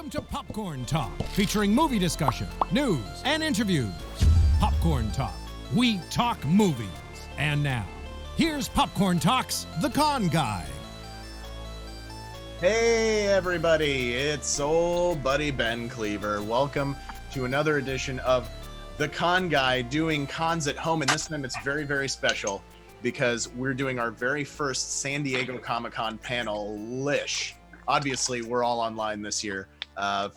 Welcome to Popcorn Talk, featuring movie discussion, news, and interviews. Popcorn Talk. We talk movies. And now, here's Popcorn Talk's The Con Guy. Hey everybody, it's old buddy Ben Kliewer. Welcome to another edition of The Con Guy, doing cons at home, and this time it's very, very special because we're doing our very first San Diego Comic-Con panel-ish. Obviously, we're all online this year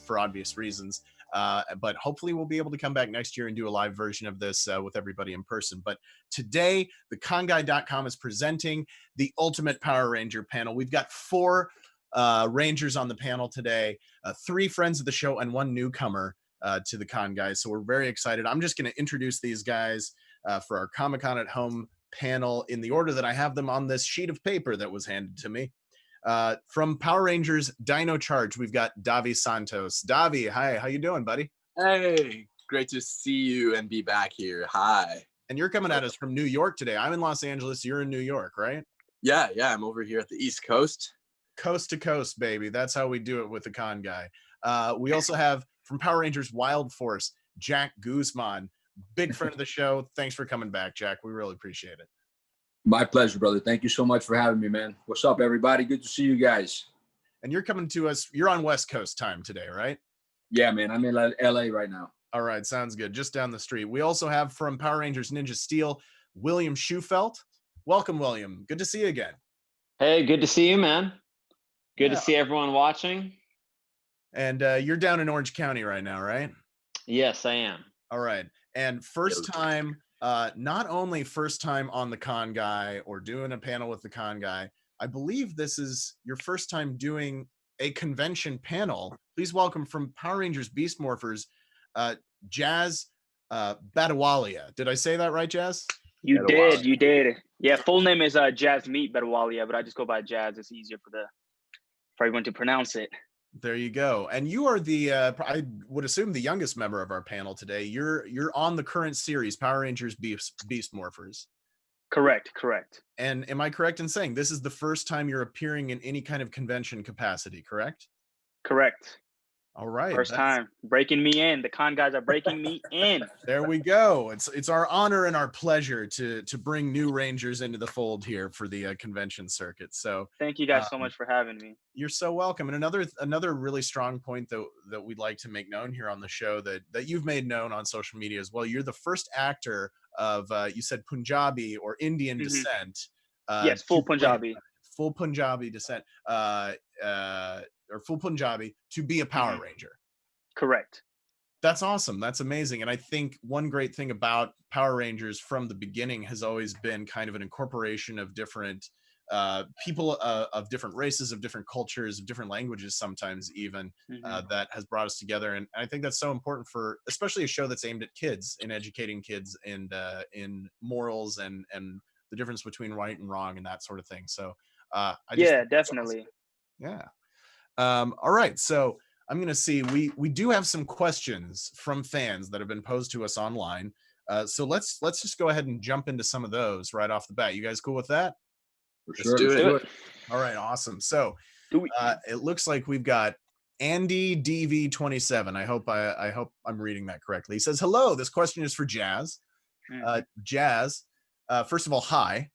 for obvious reasons, but hopefully we'll be able to come back next year and do a live version of this with everybody in person. But today, theconguy.com is presenting the Ultimate Power Ranger panel. We've got four Rangers on the panel today, three friends of the show and one newcomer to the Con Guys. So we're very excited. I'm just going to introduce these guys for our Comic-Con at Home panel in the order that I have them on this sheet of paper that was handed to me. From Power Rangers Dino Charge, we've got Davi Santos. Davi, hi, how you doing, buddy? Hey, great to see you and be back here. Hi. And you're coming at us from New York today. I'm in Los Angeles, you're in New York, right? Yeah, I'm over here at the East Coast. Coast to coast, baby. That's how we do it with the Con Guy. We also have from Power Rangers Wild Force, Jack Guzman. Big friend of the show. Thanks for coming back, Jack. We really appreciate it. My pleasure, brother. Thank you so much for having me, man. What's up, everybody? Good to see you guys. And you're coming to us, you're on West Coast time today, right? Yeah, man. I'm in LA right now. All right, sounds good. Just down the street. We also have from Power Rangers Ninja Steel, William Shewfelt. Welcome, William. Good to see you again. Hey, good to see you, man. Good to see everyone watching. And you're down in Orange County right now, right? Yes, I am. All right. And first time, not only first time on the Con Guy or doing a panel with the Con Guy, I believe this is your first time doing a convention panel. Please welcome from Power Rangers Beast Morphers, Jasmeet Baduwalia. Did I say that right, Jazz? You did. Yeah, full name is Jasmeet Baduwalia, but I just go by Jazz. It's easier for everyone to pronounce it. There you go. And you are the, I would assume, the youngest member of our panel today. You're on the current series, Power Rangers Beast Morphers. Correct. And am I correct in saying this is the first time you're appearing in any kind of convention capacity, correct? Correct. All right. First time. Breaking me in. The Con Guys are breaking me in. There we go. It's our honor and our pleasure to bring new Rangers into the fold here for the convention circuit. So thank you guys so much for having me. You're so welcome. And another really strong point that we'd like to make known here on the show that you've made known on social media as well. You're the first actor of you said Punjabi or Indian descent. Yes, full Punjabi. Full Punjabi descent. Or full Punjabi to be a Power Ranger. Correct. That's awesome. That's amazing. And I think one great thing about Power Rangers from the beginning has always been kind of an incorporation of different people of different races, of different cultures, of different languages, sometimes even that has brought us together. And I think that's so important for, especially a show that's aimed at kids and educating kids and in morals and the difference between right and wrong and that sort of thing. So definitely. Yeah. All right, so I'm going to see, we do have some questions from fans that have been posed to us online. So let's just go ahead and jump into some of those right off the bat. You guys cool with that? Let's do it. All right, awesome. So it looks like we've got Andy DV27. I hope I'm reading that correctly. He says, hello, this question is for Jazz. Jazz, first of all, hi,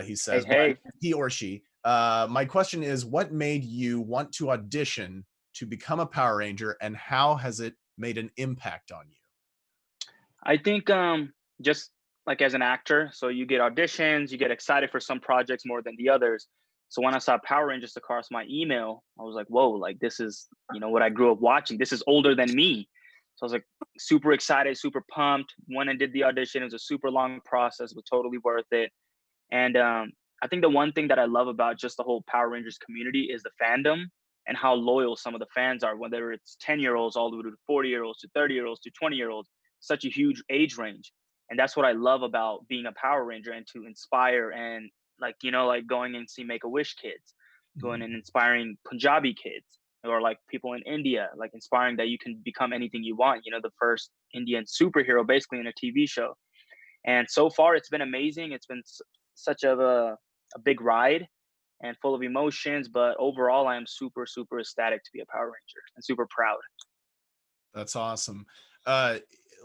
he says, hey. He or she. My question is, what made you want to audition to become a Power Ranger, and how has it made an impact on you? I think just like as an actor, so you get auditions, you get excited for some projects more than the others. So when I saw Power Rangers across my email, I was like, whoa, like this is, what I grew up watching. This is older than me. So I was like super excited, super pumped. Went and did the audition. It was a super long process, but totally worth it. And I think the one thing that I love about just the whole Power Rangers community is the fandom and how loyal some of the fans are, whether it's 10-year-olds all the way to 40-year-olds to 30-year-olds to 20-year-olds, such a huge age range. And that's what I love about being a Power Ranger, and to inspire and like going and see Make-A-Wish kids, going and inspiring Punjabi kids, or like people in India, like inspiring that you can become anything you want, the first Indian superhero basically in a TV show. And so far it's been amazing. It's been such a big ride. and full of emotions. But overall, I am super, super ecstatic to be a Power Ranger and super proud. That's awesome.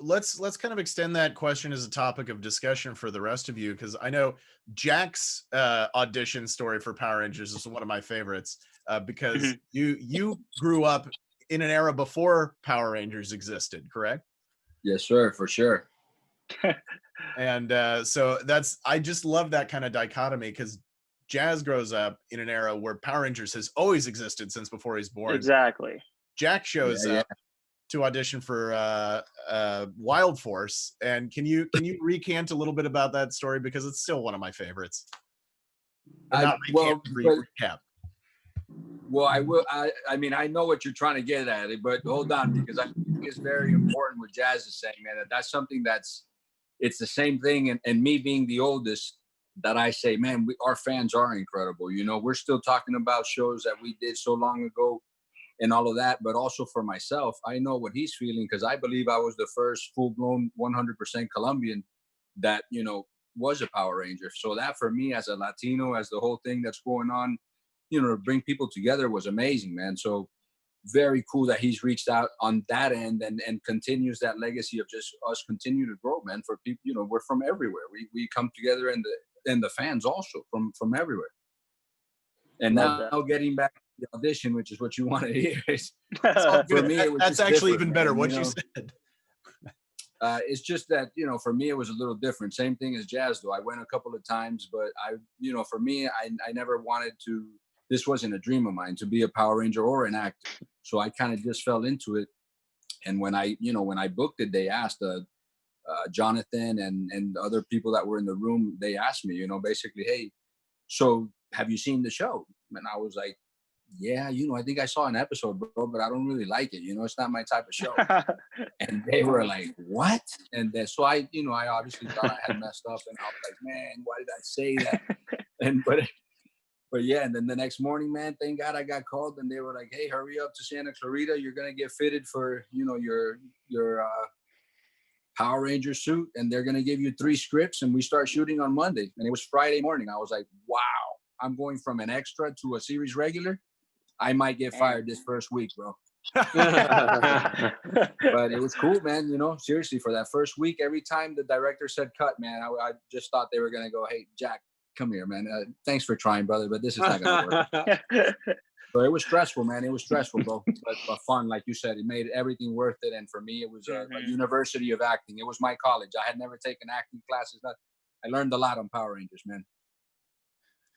Let's kind of extend that question as a topic of discussion for the rest of you, because I know Jack's audition story for Power Rangers is one of my favorites, because you grew up in an era before Power Rangers existed, correct? Yes, sir, for sure. And so I just love that kind of dichotomy, because Jazz grows up in an era where Power Rangers has always existed since before he's born. Exactly. Jack shows up to audition for Wild Force, and can you recant a little bit about that story, because it's still one of my favorites? Recap. Well, I will. I mean, I know what you're trying to get at it, but hold on, because I think it's very important what Jazz is saying, man. That's something it's the same thing. And me being the oldest, that I say, man, our fans are incredible. You know, we're still talking about shows that we did so long ago and all of that. But also for myself, I know what he's feeling, because I believe I was the first full-blown 100% Colombian that, you know, was a Power Ranger. So that for me as a Latino, as the whole thing that's going on, you know, to bring people together was amazing, man. So very cool that he's reached out on that end and continues that legacy of just us continue to grow, man. For people, you know, we're from everywhere. We come together, and the fans also from everywhere. And now getting back to the audition, which is what you want to hear, for me, that's actually even better. What you said. It's just that, you know, for me, it was a little different. Same thing as Jazz, though. I went a couple of times, but you know, for me, I never wanted to. This wasn't a dream of mine to be a Power Ranger or an actor. So I kind of just fell into it. And when I booked it, they asked Jonathan and other people that were in the room, they asked me, you know, basically, hey, so have you seen the show? And I was like, yeah, you know, I think I saw an episode, bro, but I don't really like it. You know, it's not my type of show. And they were like, what? And then, so I obviously thought I had messed up, and I was like, man, why did I say that? But yeah, and then the next morning, man, thank God I got called, and they were like, hey, hurry up to Santa Clarita. You're going to get fitted for, you know, your Power Ranger suit, and they're going to give you 3 scripts, and we start shooting on Monday. And it was Friday morning. I was like, wow, I'm going from an extra to a series regular. I might get fired this first week, bro. But it was cool, man. You know, seriously, for that first week, every time the director said cut, man, I just thought they were going to go, hey, Jack, come here, man. Thanks for trying, brother, but this is not going to work. So it was stressful, man. It was stressful, bro, but fun. Like you said, it made everything worth it. And for me, it was a university of acting. It was my college. I had never taken acting classes. I learned a lot on Power Rangers, man.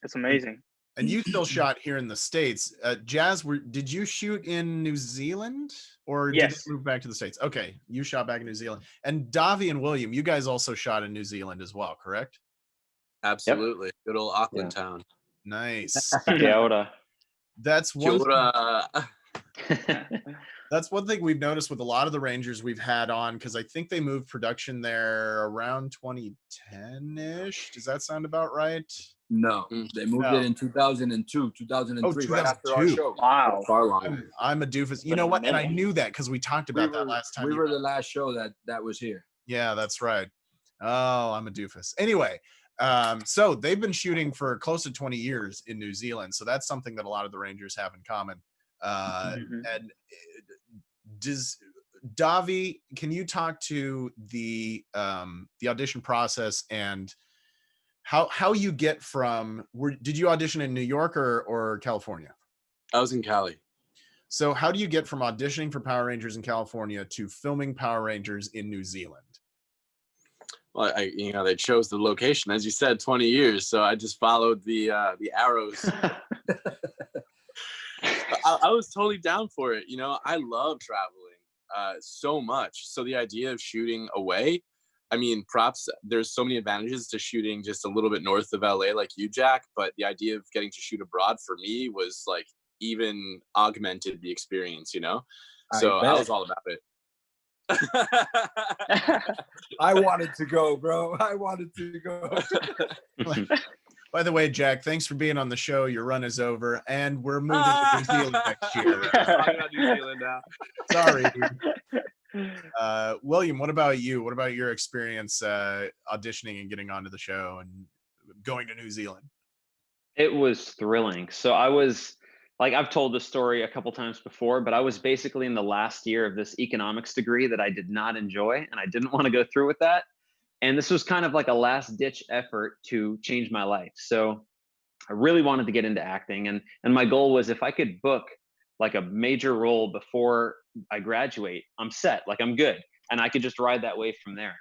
It's amazing. And you still shot here in the States. Jazz, did you shoot in New Zealand, or did you move back to the States? Okay, you shot back in New Zealand. And Davi and William, you guys also shot in New Zealand as well, correct? Absolutely. Yep. Good old Auckland town. Nice. Kia ora. That's one. That's one thing we've noticed with a lot of the Rangers we've had on, because I think they moved production there around 2010-ish. Does that sound about right? No, they moved it in 2002, 2003, right after our show. Wow. I'm a doofus. You know what? And I knew that because we talked about that last time. We were the last show that was here. Yeah, that's right. Oh, I'm a doofus. Anyway, so they've been shooting for close to 20 years in New Zealand. So that's something that a lot of the Rangers have in common. And does Davi, can you talk to the audition process and how you get from, did you audition in New York or California? I was in Cali. So how do you get from auditioning for Power Rangers in California to filming Power Rangers in New Zealand? Well, they chose the location, as you said, 20 years. So I just followed the arrows. I was totally down for it. You know, I love traveling so much. So the idea of shooting away, I mean, props, there's so many advantages to shooting just a little bit north of LA like you, Jack. But the idea of getting to shoot abroad for me was like even augmented the experience, you know? So I was all about it. I wanted to go, bro. I wanted to go. By the way, Jack, thanks for being on the show. Your run is over, and we're moving to New Zealand next year. Talking about New Zealand now. Sorry. William, what about you? What about your experience auditioning and getting onto the show and going to New Zealand? It was thrilling. So I was like, I've told this story a couple times before, but I was basically in the last year of this economics degree that I did not enjoy, and I didn't want to go through with that. And this was kind of like a last ditch effort to change my life. So I really wanted to get into acting, and my goal was, if I could book like a major role before I graduate, I'm set, like I'm good, and I could just ride that wave from there.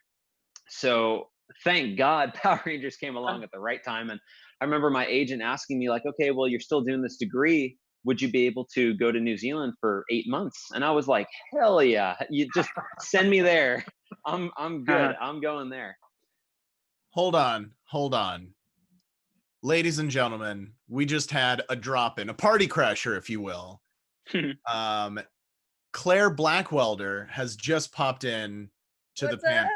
So thank God Power Rangers came along at the right time. And I remember my agent asking me like, okay, well, you're still doing this degree. Would you be able to go to New Zealand for 8 months? And I was like, hell yeah, you just send me there. I'm good. I'm going there. Hold on. Ladies and gentlemen, we just had a drop-in, a party crasher, if you will. Claire Blackwelder has just popped in to the panel.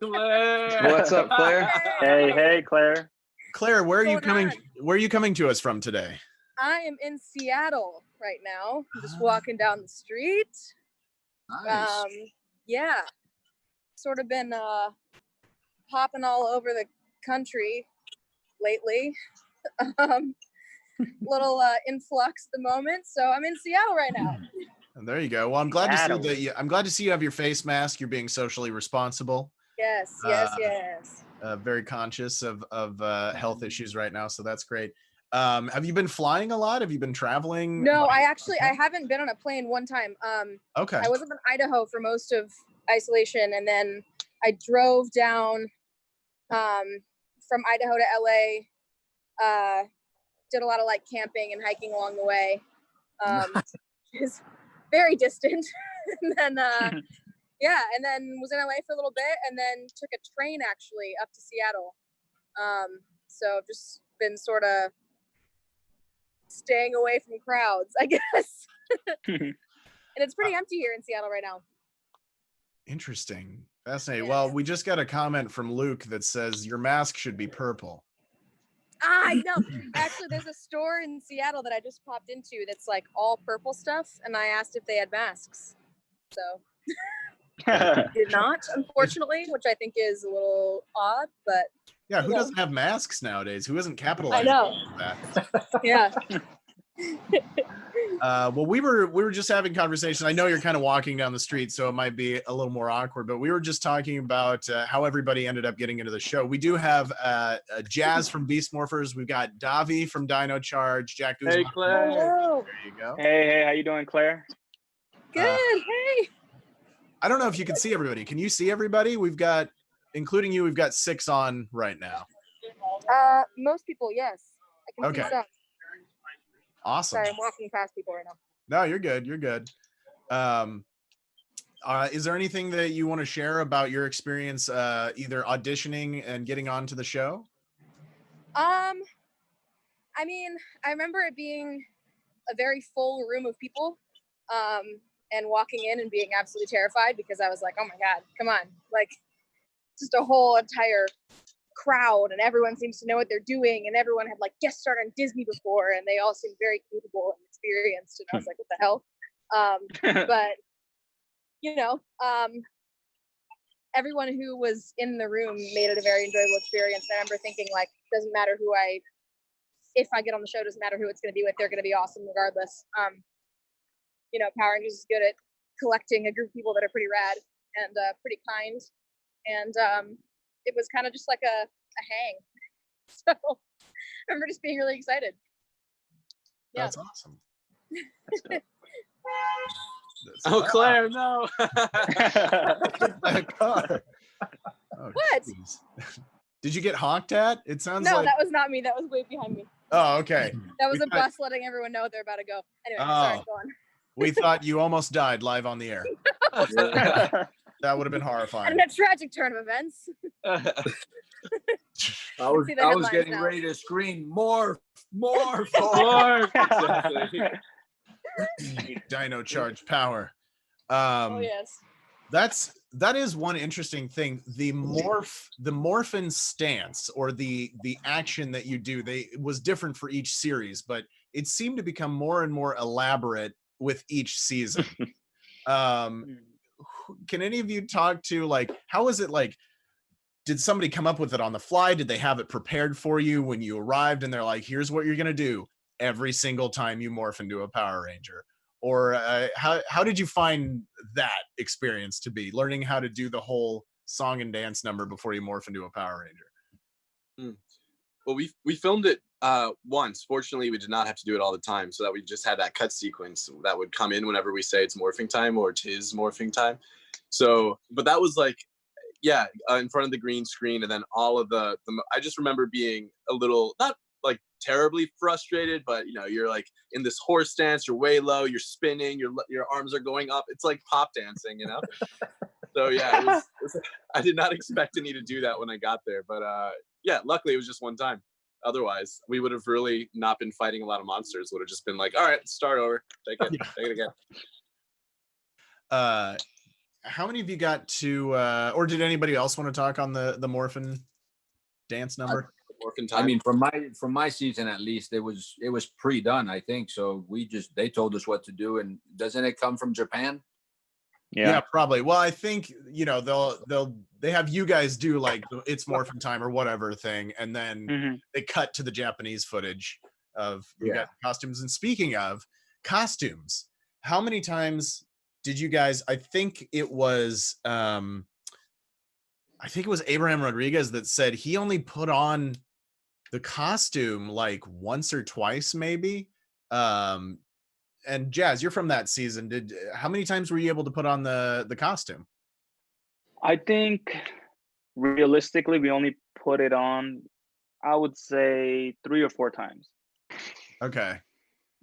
What's up, Claire? Hey, Claire. Claire, where are you What's coming? going Where are you coming to us from today? I am in Seattle right now. I'm just walking down the street. Nice. Yeah, sort of been hopping all over the country lately. Little influx at the moment, so I'm in Seattle right now. And there you go. Well, I'm glad to see that. I'm glad to see you have your face mask. You're being socially responsible. Yes. Very conscious of health issues right now, so that's great. Have you been flying a lot? Have you been traveling? No, I haven't been on a plane one time. Okay. I was up in Idaho for most of isolation, and then I drove down from Idaho to LA. Did a lot of like camping and hiking along the way. Is very distant. And then and then was in LA for a little bit, and then took a train actually up to Seattle. So I've just been sort of staying away from crowds, I guess. And it's pretty empty here in Seattle right now. Interesting. Fascinating. Yeah. Well, we just got a comment from Luke that says your mask should be purple. I know. Actually, there's a store in Seattle that I just popped into that's like all purple stuff, and I asked if they had masks. So did not, unfortunately, which I think is a little odd, but Yeah, who doesn't have masks nowadays? Who isn't capitalizing on that? yeah. Well, we were just having conversation. I know you're kind of walking down the street, so it might be a little more awkward, but we were just talking about how everybody ended up getting into the show. We do have Jazz from Beast Morphers. We've got Davi from Dino Charge, Jack Guzman. Hey, Claire. Hello. There you go. Hey, how you doing, Claire? Good. Hey. I don't know if you can see everybody. Can you see everybody? We've got, including you, we've got 6 on right now. Most people, yes. I can see Okay. some. Awesome. Sorry, I'm walking past people right now. No, you're good. You're good. Is there anything that you want to share about your experience either auditioning and getting onto the show? I mean, I remember it being a very full room of people, and walking in and being absolutely terrified because I was like, oh my God, come on. Like, just a whole entire crowd, and everyone seems to know what they're doing, and everyone had like guest starred on Disney before, and they all seemed very capable and experienced, and I was like, what the hell? But you know, everyone who was in the room made it a very enjoyable experience. I remember thinking like, doesn't matter if I get on the show, doesn't matter who it's going to be with, they're going to be awesome regardless. You know, Power Rangers is good at collecting a group of people that are pretty rad and pretty kind, and it was kind of just like a hang. So I remember just being really excited. Yeah. That's awesome. Oh, Claire, no. That car. Oh, What? geez. Did you get honked at? It sounds No, like. that was not me. That was way behind me. Oh, okay. That was We a thought- bus letting everyone know they're about to go. Anyway, Oh. sorry, go on. We thought you almost died live on the air. That would have been And horrifying. in a tragic turn of events. I was see the I was headlines getting now. ready to scream more. Exactly. Dino Charge power. Oh yes. That is one interesting thing. The Morphin stance, or the action that you do, was different for each series, but it seemed to become more and more elaborate with each season. Can any of you talk to like, how is it like did somebody come up with it on the fly? Did they have it prepared for you when you arrived and they're like, here's what you're going to do every single time you morph into a Power Ranger? Or how did you find that experience to be, learning how to do the whole song and dance number before you morph into a Power Ranger? Well, we filmed it once. Fortunately, we did not have to do it all the time, so that we just had that cut sequence that would come in whenever we say it's morphing time or 'tis morphing time. So, but that was like, yeah, in front of the green screen, and then all of the I just remember being a little, not like terribly frustrated, but you know, you're like in this horse dance, you're way low, you're spinning, your arms are going up. It's like pop dancing, you know. So yeah, it was, I did not expect to need to do that when I got there, but yeah, luckily it was just one time. Otherwise, we would have really not been fighting a lot of monsters. Would have just been like, all right, start over, take it again. How many of you got to, or did anybody else want to talk on the Morphin dance number? Morphin time. I mean, from my season at least, it was pre-done, I think. So they told us what to do. And doesn't it come from Japan? Yeah, probably. Well, I think, you know, they have you guys do like it's Morphin time or whatever thing, and then they cut to the Japanese footage of you guys' costumes. And speaking of costumes, how many times did you guys, I think it was Abraham Rodriguez that said he only put on the costume like once or twice, maybe. And Jazz, you're from that season. How many times were you able to put on the costume? I think realistically, we only put it on, I would say 3 or 4 times. Okay.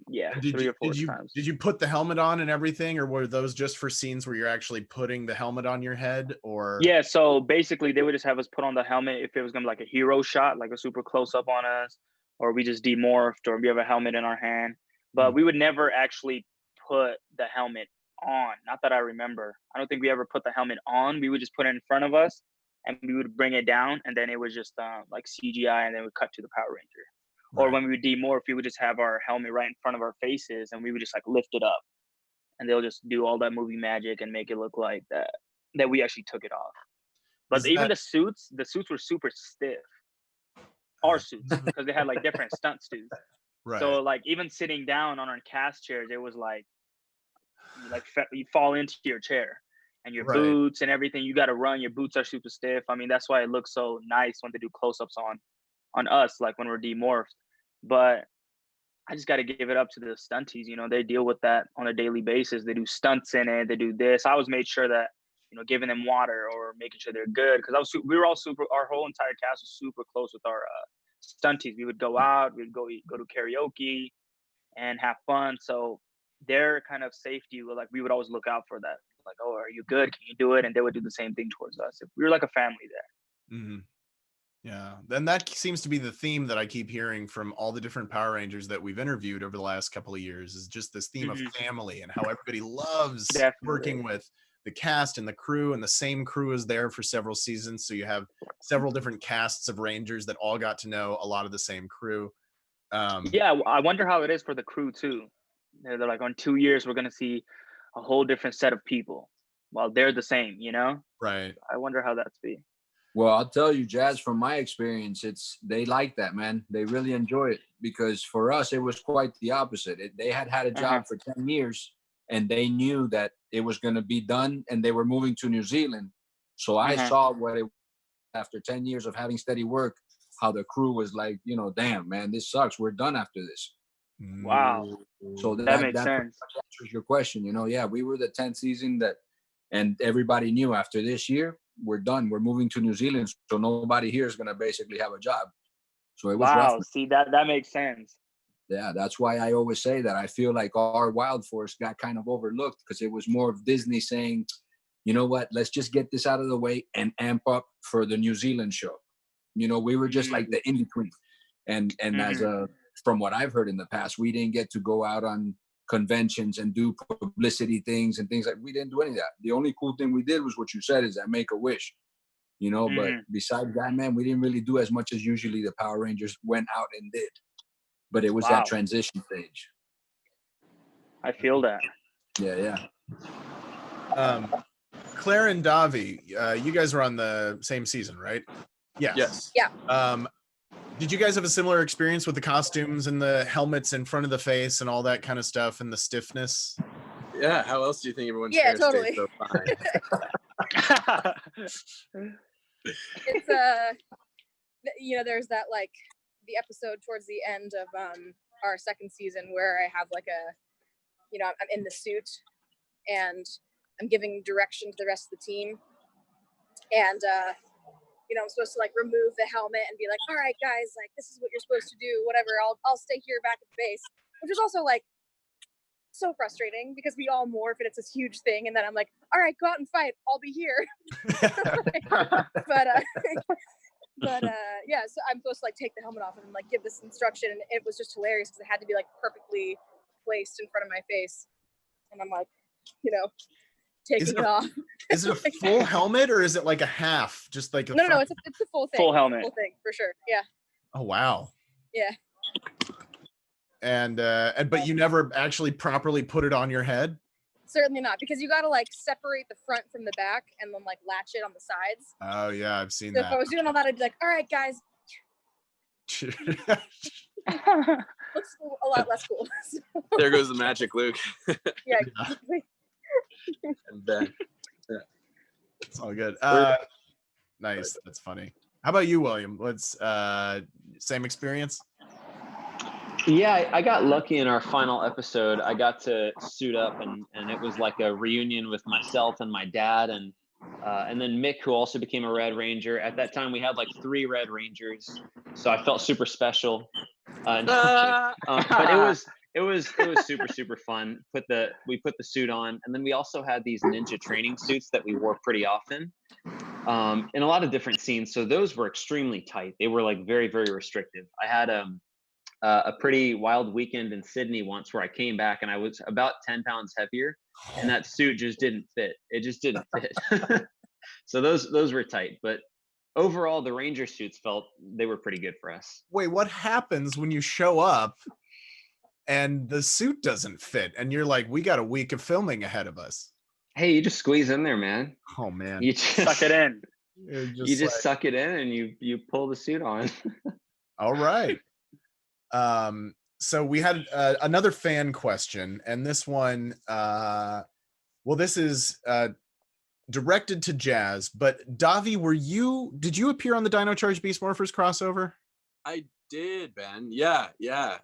Yeah, 3 or 4 times. Did you put the helmet on and everything, or were those just for scenes where you're actually putting the helmet on your head? Or yeah, so basically they would just have us put on the helmet if it was gonna be like a hero shot, like a super close up on us, or we just demorphed, or we have a helmet in our hand. But we would never actually put the helmet on. Not that I remember. I don't think we ever put the helmet on. We would just put it in front of us, and we would bring it down, and then it was just like CGI, and then we would cut to the Power Ranger. Right. Or when we would demorph, we would just have our helmet right in front of our faces, and we would just like lift it up, and they'll just do all that movie magic and make it look like that we actually took it off. But even the suits were super stiff. Our suits, because they had like different stunt suits. Right. So like even sitting down on our cast chairs, it was like you fall into your chair, and your boots and everything. You got to run. Your boots are super stiff. I mean, that's why it looks so nice when they do close-ups on us, like when we're demorphed. But I just got to give it up to the stunties. You know, they deal with that on a daily basis. They do stunts in it. They do this. I always made sure that, you know, giving them water or making sure they're good, because we were all super. Our whole entire cast was super close with our stunties. We would go out, we'd go to karaoke and have fun. So their kind of safety, we would always look out for that. Like, oh, are you good? Can you do it? And they would do the same thing towards us. We were like a family there. Mm-hmm. Yeah. Then that seems to be the theme that I keep hearing from all the different Power Rangers that we've interviewed over the last couple of years, is just this theme of family and how everybody loves working with the cast and the crew, and the same crew is there for several seasons. So you have several different casts of Rangers that all got to know a lot of the same crew. Yeah, I wonder how it is for the crew too. They're like, on 2 years, we're going to see a whole different set of people while they're the same, you know? Right. I wonder how that's be. Well, I'll tell you, Jazz, from my experience, they like that, man. They really enjoy it, because for us, it was quite the opposite. They had a job for 10 years, and they knew that it was going to be done, and they were moving to New Zealand. So I saw what it, after 10 years of having steady work, how the crew was like, you know, damn, man, this sucks. We're done after this. Wow. So that makes sense. Answers your question. You know, yeah, we were the 10th season and everybody knew after this year, we're done. We're moving to New Zealand. So nobody here is going to basically have a job. So it was rough. See, that makes sense. Yeah, that's why I always say that I feel like our Wild Force got kind of overlooked, because it was more of Disney saying, you know what, let's just get this out of the way and amp up for the New Zealand show. You know, we were just like the in-between. And as from what I've heard in the past, we didn't get to go out on conventions and do publicity things and things like, we didn't do any of that. The only cool thing we did was what you said, is that Make-A-Wish, you know, but besides that, man, we didn't really do as much as usually the Power Rangers went out and did. But it was that transition stage. I feel that. Yeah. Claire and Davi, you guys were on the same season, right? Yes. Yeah. Did you guys have a similar experience with the costumes and the helmets in front of the face and all that kind of stuff and the stiffness? Yeah. How else do you think everyone's Yeah, hair totally. stays so fine? It's there's that like the episode towards the end of our second season where I have like I'm in the suit and I'm giving direction to the rest of the team, and I'm supposed to like remove the helmet and be like, all right guys, like this is what you're supposed to do, whatever, I'll stay here back at the base, which is also like so frustrating because we all morph and it's this huge thing, and then I'm like, all right, go out and fight, I'll be here. Yeah, so I'm supposed to like take the helmet off and like give this instruction, and it was just hilarious because it had to be like perfectly placed in front of my face, and I'm like, taking it off. Is it a full helmet or is it like a half? Just like a no, it's a full thing. Full helmet. Full thing for sure. Yeah. Oh wow. Yeah. And but you never actually properly put it on your head? Certainly not, because you got to like separate the front from the back and then like latch it on the sides. Oh yeah, I've seen So that. if I was doing all that, I'd be like, all right guys, looks a lot less cool. There goes the magic, Luke. Yeah. And Ben. It's all good. Nice. That's funny. How about you, William? What's same experience? Yeah, I got lucky in our final episode. I got to suit up, and it was like a reunion with myself and my dad, and then Mick, who also became a Red Ranger. At that time, we had like 3 Red Rangers, so I felt super special. But it was super fun. We put the suit on, and then we also had these ninja training suits that we wore pretty often in a lot of different scenes. So those were extremely tight. They were like very, very restrictive. I had a pretty wild weekend in Sydney once where I came back and I was about 10 pounds heavier, and that suit just didn't fit. It just didn't fit. So those were tight, but overall the Ranger suits they were pretty good for us. Wait, what happens when you show up and the suit doesn't fit and you're like, we got a week of filming ahead of us? Hey, you just squeeze in there, man. Oh man. You just Suck it in. You just suck it in and you pull the suit on. All right. So we had another fan question, and this one, this is directed to Jazz, but Davi, did you appear on the Dino Charge Beast Morphers crossover? I did, Ben. Yeah.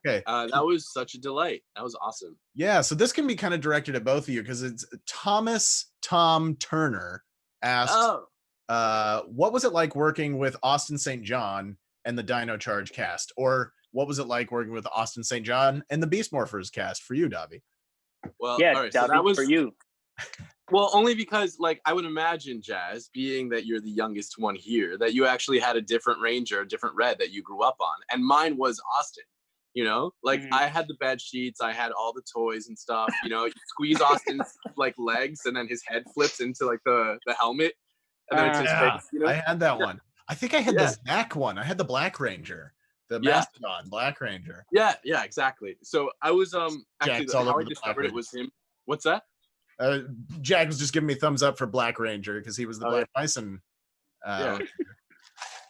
Okay. That was such a delight. That was awesome. Yeah, so this can be kind of directed at both of you because it's Tom Turner asked, what was it like working with Austin St. John and the Dino Charge cast? Or what was it like working with Austin St. John and the Beast Morphers cast for you, Davi? Well, yeah, all right, Davi, so that was for you. Well, only because like I would imagine, Jazz, being that you're the youngest one here, that you actually had a different Ranger, a different Red that you grew up on, and mine was Austin. Like I had the bed sheets, I had all the toys and stuff. You squeeze Austin's like legs, and then his head flips into like the helmet, and then it's his face. I had that one. I think I had the Zach one. I had the Black Ranger. The Mastodon, Black Ranger. Yeah, exactly. So I was actually how I discovered it was him. What's that? Jack was just giving me thumbs up for Black Ranger because he was the Black Bison.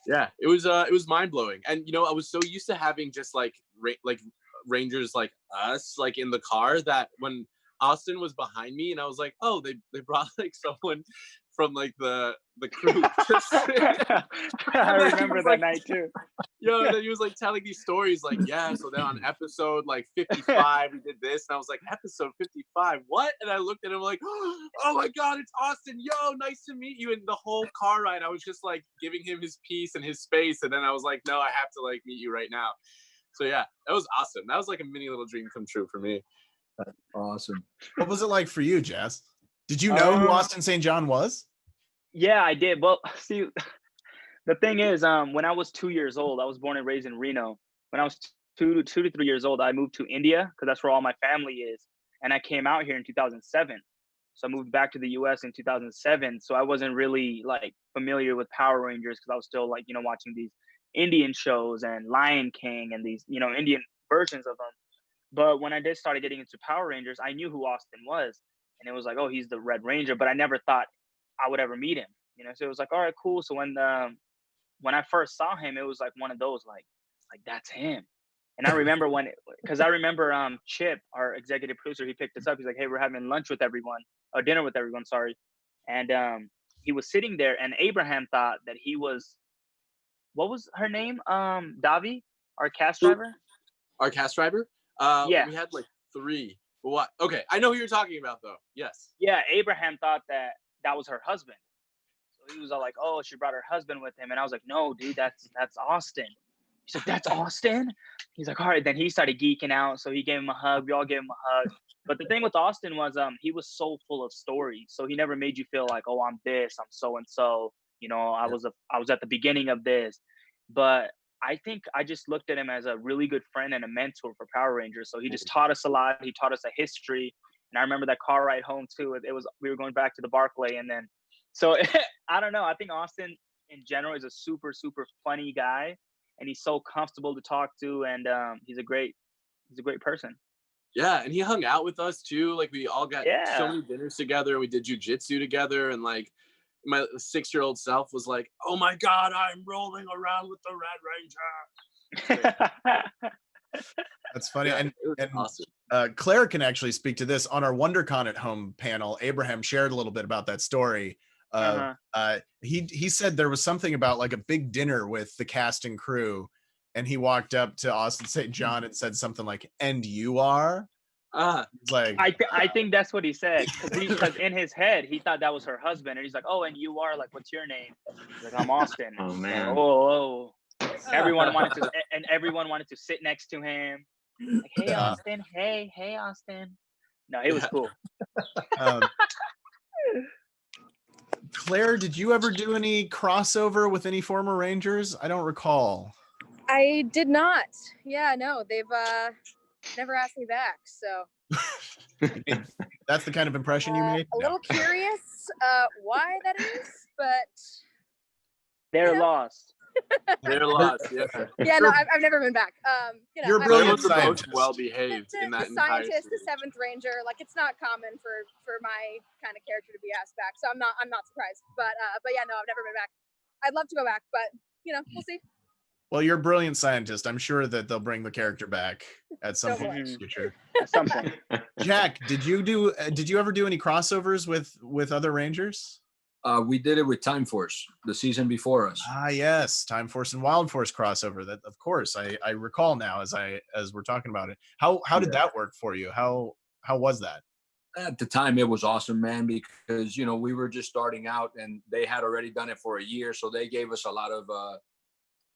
Yeah, it was mind blowing, and I was so used to having just like Rangers like us like in the car that when Austin was behind me and I was like, oh, they brought like someone from like the crew. I remember that night too. And then he was like telling these stories like, so then on episode like 55 we did this, and I was like, episode 55 what? And I looked at him like, oh my god, it's Austin, yo, nice to meet you. And the whole car ride I was just like giving him his peace and his space, and then I was like, no, I have to like meet you right now. So yeah, that was awesome. That was like a mini little dream come true for me. That's awesome. What was it like for you, Jazz? Did you know who Austin St. John was? Yeah, I did. Well, see, the thing is, when I was 2 years old, I was born and raised in Reno. When I was 2 to 3 years old, I moved to India because that's where all my family is. And I came out here in 2007. So I moved back to the US in 2007. So I wasn't really like familiar with Power Rangers because I was still like, watching these Indian shows and Lion King and these, Indian versions of them. But when I did started getting into Power Rangers, I knew who Austin was. And it was like, oh, he's the Red Ranger. But I never thought I would ever meet him. You know, so it was like, all right, cool. So when I first saw him, it was like one of those like that's him. And I remember because I remember Chip, our executive producer, he picked us up. He's like, hey, we're having lunch with everyone, or dinner with everyone, sorry. And he was sitting there, and Abraham thought that he was, what was her name? Davi, our cast driver. Our cast driver? Yeah. We had like 3. What? Okay, I know who you're talking about, though. Yes. Yeah, Abraham thought that was her husband. So he was all like, oh, she brought her husband with him. And I was like, no, dude, that's Austin. He said, that's Austin? He's like, all right. Then he started geeking out. So he gave him a hug. We all gave him a hug. But the thing with Austin was he was so full of stories. So he never made you feel like, oh, I'm this, I'm so-and-so. You know, I was at the beginning of this. But I think I just looked at him as a really good friend and a mentor for Power Rangers. So he just taught us a lot. He taught us a history. And I remember that car ride home too. We were going back to the Barclay, and then, so I don't know. I think Austin in general is a super, super funny guy, and he's so comfortable to talk to, and he's a great person. Yeah, and he hung out with us too. Like we all got so many dinners together. We did jujitsu together, and like my 6-year-old self was like, "Oh my God, I'm rolling around with the Red Ranger." That's funny. Yeah, and awesome. Claire can actually speak to this on our WonderCon at Home panel. Abraham shared a little bit about that story. He said there was something about like a big dinner with the cast and crew, and he walked up to Austin St. John and said something like, "And you are?" It's like I think that's what he said, because in his head he thought that was her husband, and he's like, "Oh, and you are, like, what's your name?" He's like, "I'm Austin." Oh man. Oh. Everyone wanted to sit next to him. Like, hey Austin, hey Austin. No, it was cool. Claire, did you ever do any crossover with any former Rangers? I don't recall. I did not. Yeah, no, they've never asked me back. So That's the kind of impression you made? A little curious why that is, but they're lost. They're lost. Yeah. Yeah, no, I've never been back. You know, You're a brilliant was the most scientist. well behaved in that the entire scientist, series. the 7th Ranger. Like, it's not common for my kind of character to be asked back, so I'm not surprised. But yeah, no, I've never been back. I'd love to go back, but you know, we'll see. Well, you're a brilliant scientist. I'm sure that they'll bring the character back at some point in the future. At some point. Jack, did you ever do any crossovers with other Rangers? We did it with Time Force the season before us. Yes, Time Force and Wild Force crossover. That, of course, I recall now as we're talking about it. How did that work for you? How was that? At the time, it was awesome, man, because you know we were just starting out, and they had already done it for a year, so they gave us a lot of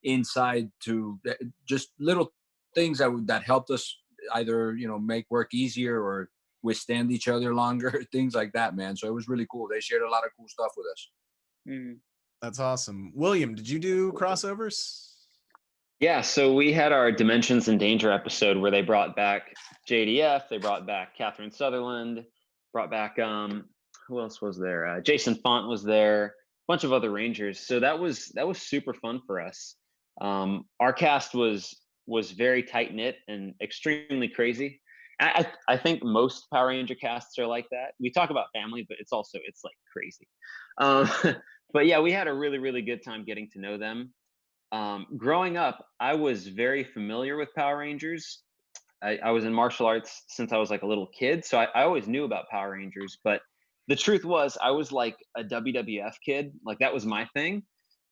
insight to just little things that helped us either make work easier or withstand each other longer, things like that, man. So it was really cool. They shared a lot of cool stuff with us. That's awesome. William, did you do crossovers? Yeah, so we had our Dimensions in Danger episode where they brought back JDF, they brought back Catherine Sutherland, brought back who else was there? Jason Font was there, a bunch of other Rangers. So that was super fun for us. Our cast was very tight knit and extremely crazy. I think most Power Ranger casts are like that. We talk about family, but it's like crazy. But yeah, we had a really, really good time getting to know them. Growing up, I was very familiar with Power Rangers. I was in martial arts since I was like a little kid, so I always knew about Power Rangers. But the truth was, I was like a WWF kid. Like that was my thing.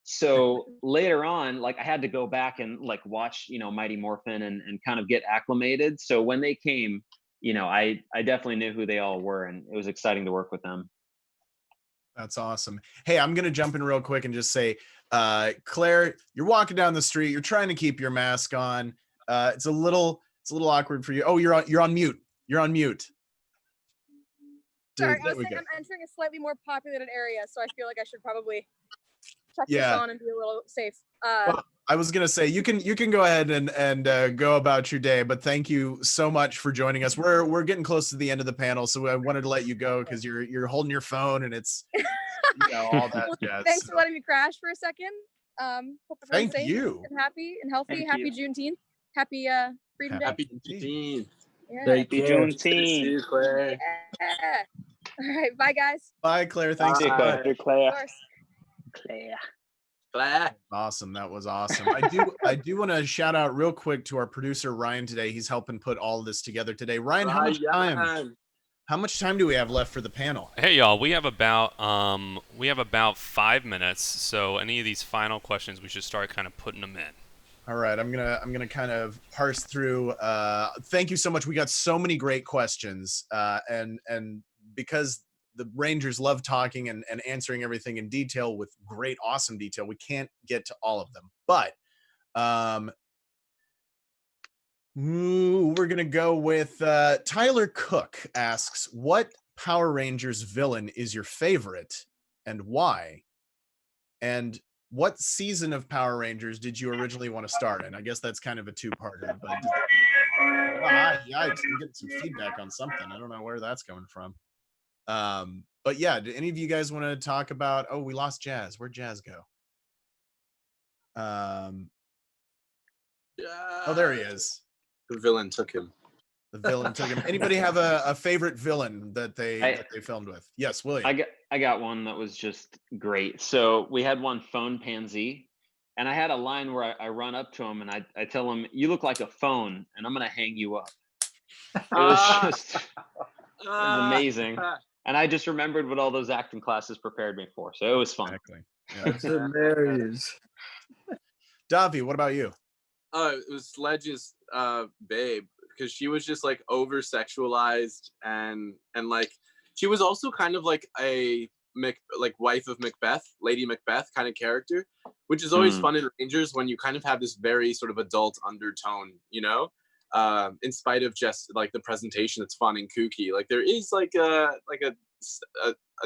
So later on, like I had to go back and like watch, Mighty Morphin and kind of get acclimated. So when they came, I definitely knew who they all were, and it was exciting to work with them. That's awesome. Hey, I'm going to jump in real quick and just say, Claire, you're walking down the street, you're trying to keep your mask on. It's a little awkward for you. Oh, you're on mute. You're on mute. Sorry, I was saying I'm entering a slightly more populated area, so I feel like I should probably check this on and be a little safe. Well, I was gonna say you can go ahead and go about your day, but thank you so much for joining us. We're getting close to the end of the panel, so I wanted to let you go because you're holding your phone and it's all that jazz. Thanks for letting me crash for a second. Hope everyone's safe and happy and healthy. Happy Juneteenth. Happy Freedom Day. Happy Juneteenth. Yeah. Happy Juneteenth. Claire. Yeah. All right, bye guys. Bye, Claire. Thanks. See you, Claire. Dear Claire. Of course. Claire. Claire. Awesome. That was awesome. I do want to shout out real quick to our producer Ryan today. He's helping put all of this together today. Ryan, how much time do we have left for the panel? Hey y'all, we have about 5 minutes. So any of these final questions, we should start kind of putting them in. All right, I'm gonna kind of parse through. Thank you so much. We got so many great questions, and because the Rangers love talking and answering everything in detail with great, awesome detail, we can't get to all of them. But we're gonna go with Tyler Cook asks, "What Power Rangers villain is your favorite, and why?" And what season of Power Rangers did you originally want to start in? I guess that's kind of a two-parter, but yikes, I'm getting some feedback on something. I don't know where that's coming from. But yeah, do any of you guys want to talk about, oh, we lost Jazz. Where'd Jazz go? Oh, there he is. The villain took him. The villain took him. Anybody have a favorite villain that they filmed with? Yes, William. I got one that was just great. So we had one, Phone Pansy, and I had a line where I run up to him and I tell him, "You look like a phone, and I'm gonna hang you up." It was it was amazing, and I just remembered what all those acting classes prepared me for. So it was fun. Exactly. Yeah. That's hilarious. Davi, what about you? It was Sledge's babe, because she was just like over sexualized and like she was also kind of like a wife of Macbeth, Lady Macbeth kind of character, which is always fun in Rangers when you kind of have this very sort of adult undertone, you know, in spite of just like the presentation that's fun and kooky. Like there is like a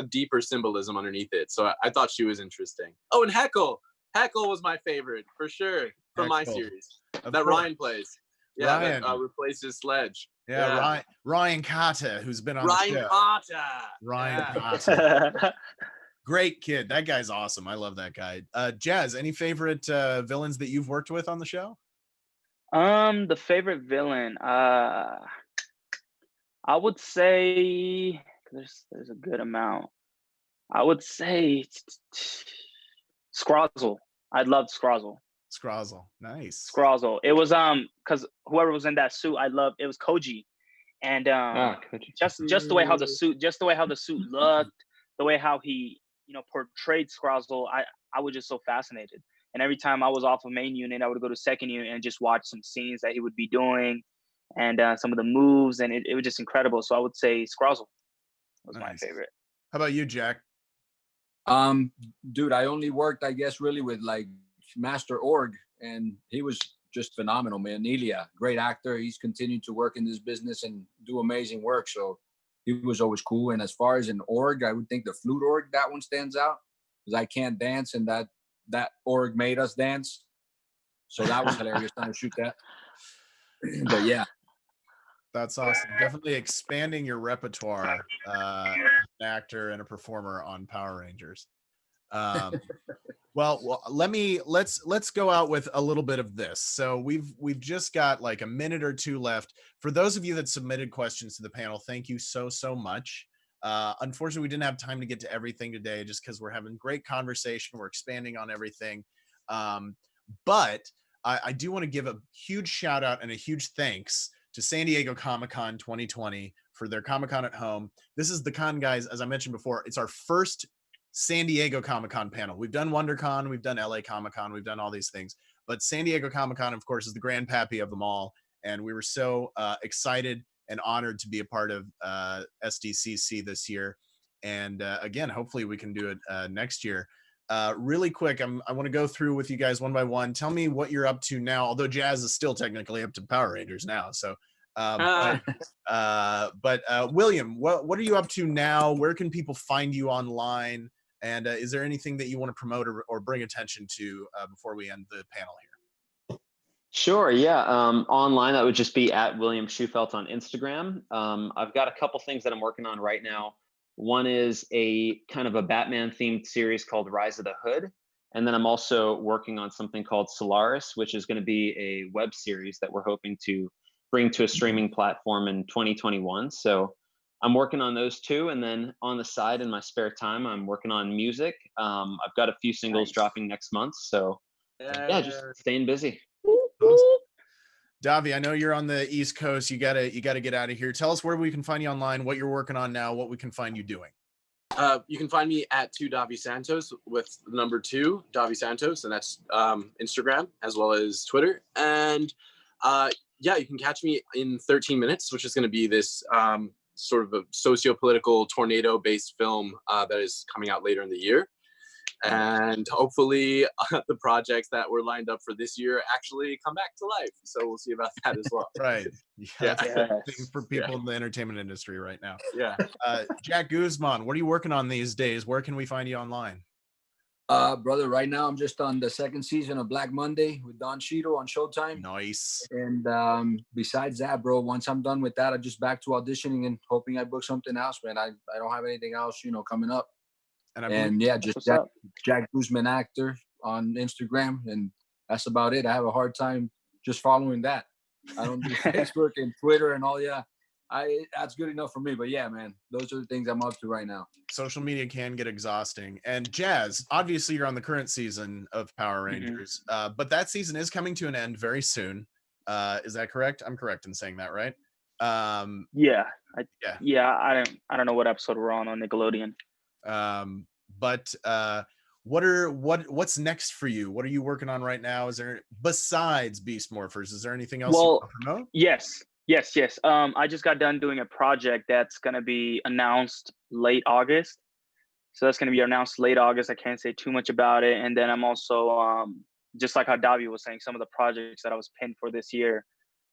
deeper symbolism underneath it. So I thought she was interesting. Oh, and Heckle was my favorite for sure from my series that Ryan plays. Yeah, Ryan. That replaces Sledge. Yeah. Ryan Carter, who's been on the show. Ryan Carter. Great kid. That guy's awesome. I love that guy. Jazz, any favorite villains that you've worked with on the show? The favorite villain. I would say there's a good amount. I would say Scrozzle. I loved Scrozzle. Nice. Scrozzle. It was because whoever was in that suit, it was Koji, and Koji. just the way how the suit looked, the way how he portrayed Scrozzle, I was just so fascinated. And every time I was off of main unit, I would go to second unit and just watch some scenes that he would be doing, and some of the moves, and it was just incredible. So I would say Scrozzle was my favorite. How about you, Jack? Dude, I only worked, I guess, really with like Master Org, and he was just phenomenal, man. Nelia, great actor. He's continued to work in this business and do amazing work, so he was always cool. And as far as an org, I would think the flute org, that one stands out, because I can't dance, and that org made us dance, so that was hilarious trying to shoot that. But yeah, that's awesome. Definitely expanding your repertoire as an actor and a performer on Power Rangers. Well, let's go out with a little bit of this. So we've just got like a minute or two left. For those of you that submitted questions to the panel, thank you so much. Unfortunately, we didn't have time to get to everything today, just because we're having great conversation. We're expanding on everything. But I do want to give a huge shout out and a huge thanks to San Diego Comic-Con 2020 for their Comic-Con at home. This is the con, guys. As I mentioned before, it's our first San Diego Comic-Con panel. We've done WonderCon, we've done LA Comic-Con, we've done all these things, but San Diego Comic-Con, of course, is the grandpappy of them all, and we were so excited and honored to be a part of SDCC this year. And again, hopefully we can do it next year. Really quick, I want to go through with you guys one by one. Tell me what you're up to now, although Jazz is still technically up to Power Rangers now. So, but William, what are you up to now? Where can people find you online? And is there anything that you want to promote or bring attention to before we end the panel here? Sure. Yeah. Online, that would just be at William Shewfelt on Instagram. I've got a couple things that I'm working on right now. One is a kind of a Batman themed series called Rise of the Hood. And then I'm also working on something called Solaris, which is going to be a web series that we're hoping to bring to a streaming platform in 2021. So I'm working on those two. And then on the side in my spare time, I'm working on music. I've got a few singles dropping next month. So yeah, just staying busy. Awesome. Davi, I know you're on the East Coast. You gotta get out of here. Tell us where we can find you online, what you're working on now, what we can find you doing. You can find me at 2 Davi Santos with number 2 Davi Santos, and that's Instagram as well as Twitter. And yeah, you can catch me in 13 Minutes, which is going to be this sort of a socio-political tornado-based film that is coming out later in the year. And hopefully the projects that were lined up for this year actually come back to life. So we'll see about that as well. Right. Yeah. That's a thing for people in the entertainment industry right now. Yeah. Jack Guzman, what are you working on these days? Where can we find you online? Brother, right now I'm just on the 2nd season of Black Monday with Don Cheadle on Showtime. Nice. And besides that, bro, once I'm done with that, I'm just back to auditioning and hoping I book something else, man. I don't have anything else, coming up. And yeah, just Jack Guzman actor on Instagram, and that's about it. I have a hard time just following that. I don't do Facebook and Twitter and all. Yeah, that's good enough for me. But yeah, man, those are the things I'm up to right now. Social media can get exhausting. And Jazz, obviously you're on the current season of Power Rangers, but that season is coming to an end very soon. Is that correct? I'm correct in saying that, right? Yeah. I don't know what episode we're on Nickelodeon. But what's next for you? What are you working on right now? Is there, besides Beast Morphers, is there anything else you want to promote? Yes. I just got done doing a project that's going to be announced late August. So that's going to be announced late August. I can't say too much about it. And then I'm also, just like how Davi was saying, some of the projects that I was pinned for this year,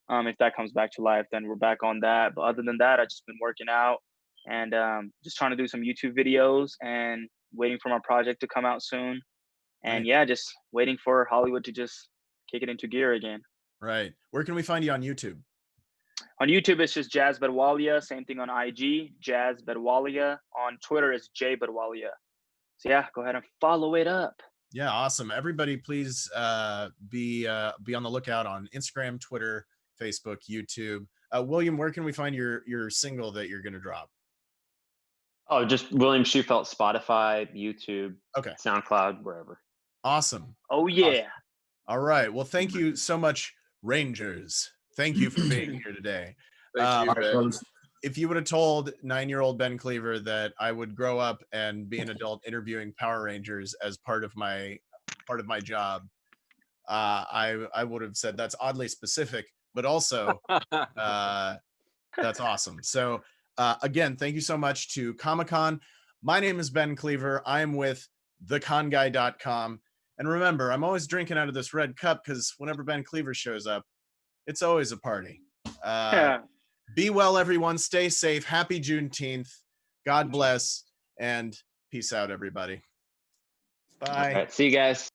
if that comes back to life, then we're back on that. But other than that, I've just been working out and just trying to do some YouTube videos and waiting for my project to come out soon. And yeah, just waiting for Hollywood to just kick it into gear again. Right. Where can we find you on YouTube? On YouTube, it's just Jazz Baduwalia. Same thing on IG, Jazz Baduwalia. On Twitter, it's J Baduwalia. So yeah, go ahead and follow it up. Yeah, awesome. Everybody, please be on the lookout on Instagram, Twitter, Facebook, YouTube. William, where can we find your single that you're going to drop? Oh, just William Shewfelt, Spotify, YouTube, SoundCloud, wherever. Awesome. Oh, yeah. Awesome. All right. Well, thank you so much, Rangers. Thank you for being here today. If you would have told 9-year-old Ben Kliewer that I would grow up and be an adult interviewing Power Rangers as part of my job, I would have said that's oddly specific, but also that's awesome. So again, thank you so much to Comic-Con. My name is Ben Kliewer. I am with theconguy.com. And remember, I'm always drinking out of this red cup because whenever Ben Kliewer shows up, it's always a party. Be well, everyone. Stay safe. Happy Juneteenth. God bless. And peace out, everybody. Bye. All right, see you guys.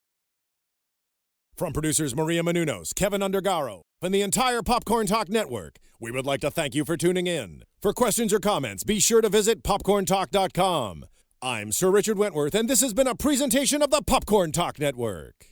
From producers Maria Menounos, Kevin Undergaro, and the entire Popcorn Talk Network, we would like to thank you for tuning in. For questions or comments, be sure to visit popcorntalk.com. I'm Sir Richard Wentworth, and this has been a presentation of the Popcorn Talk Network.